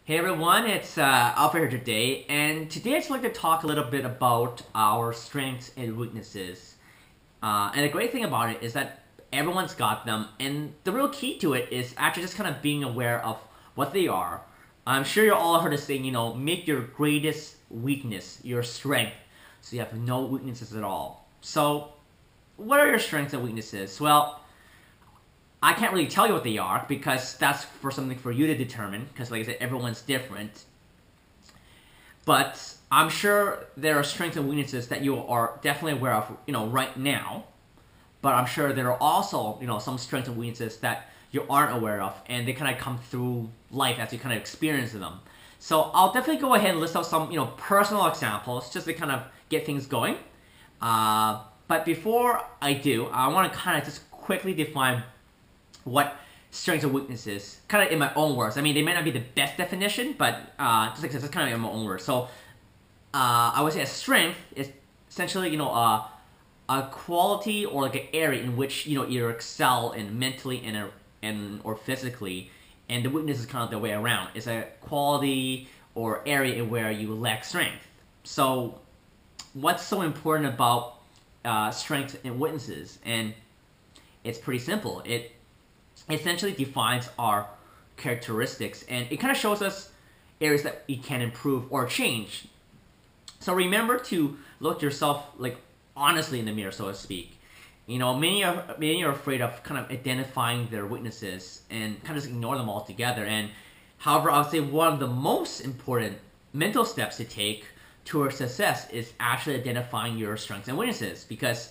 Hey everyone, it's Alfred here today, and today I'd just like to talk a little bit about our strengths and weaknesses. And the great thing about it is that everyone's got them, and the real key to it is actually just kind of being aware of what they are. I'm sure you all heard this saying, make your greatest weakness your strength, so you have no weaknesses at all. So, what are your strengths and weaknesses? Well, I can't really tell you what they are because that's for something for you to determine because like I said, everyone's different. But I'm sure there are strengths and weaknesses that you are definitely aware of, right now. But I'm sure there are also, some strengths and weaknesses that you aren't aware of and they kind of come through life as you kind of experience them. So I'll definitely go ahead and list out some, personal examples just to kind of get things going. But before I do, I want to kind of just quickly define what strengths and weaknesses, kind of in my own words. I mean, they may not be the best definition, but just like I said, it's kind of in my own words. So I would say a strength is essentially, a quality or like an area in which you excel in mentally and or physically, and the weakness is kind of the way around. It's a quality or area where you lack strength. So what's so important about strengths and weaknesses? And it's pretty simple. It essentially defines our characteristics, and it kind of shows us areas that we can improve or change. So remember to look yourself like honestly in the mirror, so to speak. Many are afraid of kind of identifying their weaknesses and kind of just ignore them altogether. And however, I would say one of the most important mental steps to take towards success is actually identifying your strengths and weaknesses. Because,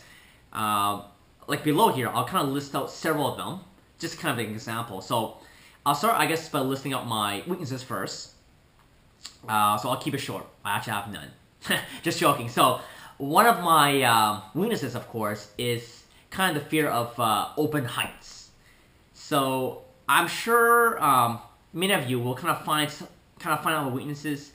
like below here, I'll kind of list out several of them. Just kind of an example. So I'll start, I guess, by listing out my weaknesses first. So I'll keep it short. I actually have none. Just joking. So one of my weaknesses, of course, is kind of the fear of open heights. So I'm sure many of you will kind of find out what weaknesses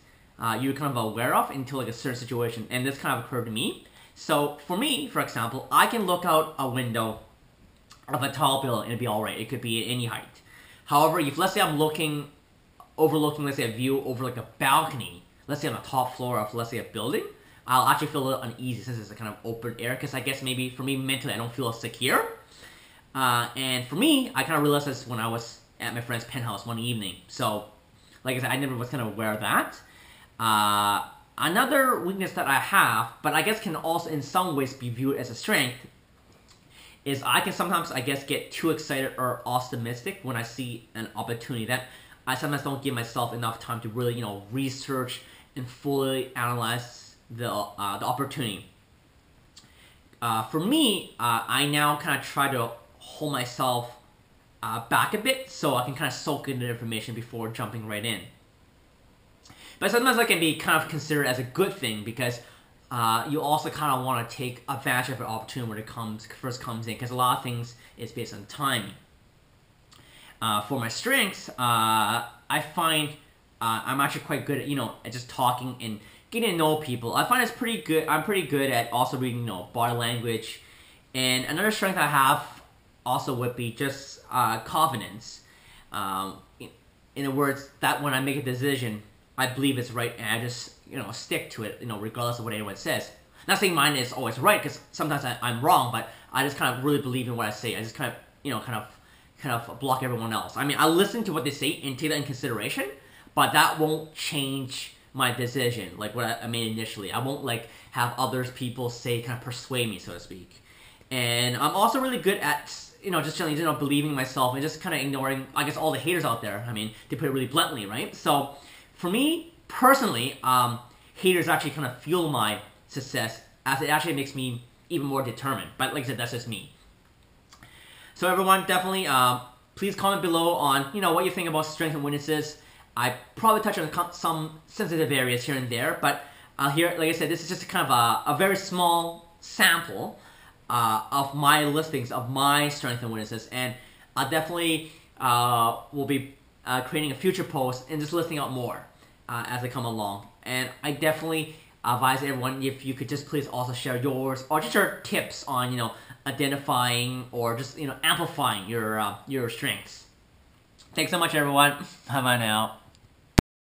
you're kind of aware of until like a certain situation, and this kind of occurred to me. So for me, for example, I can look out a window of a tall building and it'd be alright. It could be at any height. However, if let's say I'm overlooking, let's say a view over like a balcony, let's say on the top floor of, let's say, a building, I'll actually feel a little uneasy since it's a kind of open air, because I guess maybe for me mentally I don't feel secure. And for me, I kind of realized this when I was at my friend's penthouse one evening. So, like I said, I never was kind of aware of that. Another weakness that I have, but I guess can also in some ways be viewed as a strength, is I can sometimes, I guess, get too excited or optimistic when I see an opportunity that I sometimes don't give myself enough time to really, research and fully analyze the opportunity. For me, I now kind of try to hold myself back a bit so I can kind of soak in the information before jumping right in. But sometimes that can be kind of considered as a good thing because you also kind of want to take advantage of an opportunity when it first comes in, because a lot of things is based on timing. For my strengths, I find I'm actually quite good at just talking and getting to know people. I find it's pretty good. I'm pretty good at also reading body language, and another strength I have also would be just confidence. In other words, that when I make a decision, I believe it's right, and I just stick to it, regardless of what anyone says. Not saying mine is always right, because sometimes I'm wrong, but I just kind of really believe in what I say. I just kind of block everyone else. I mean, I listen to what they say and take that in consideration, but that won't change my decision, like what I made initially. I won't have people say, kind of persuade me, so to speak. And I'm also really good at just generally believing in myself and just kind of ignoring, I guess, all the haters out there. I mean, to put it really bluntly, right? So for me personally, haters actually kind of fuel my success, as it actually makes me even more determined. But like I said, that's just me. So everyone, definitely, please comment below on what you think about strengths and weaknesses. I probably touch on some sensitive areas here and there, but here, like I said, this is just kind of a very small sample of my listings of my strengths and weaknesses, and I definitely will be creating a future post and just listing out more as they come along. And I definitely advise everyone, if you could just please also share yours or just your tips on identifying or just amplifying your strengths. Thanks so much, everyone. Bye bye now.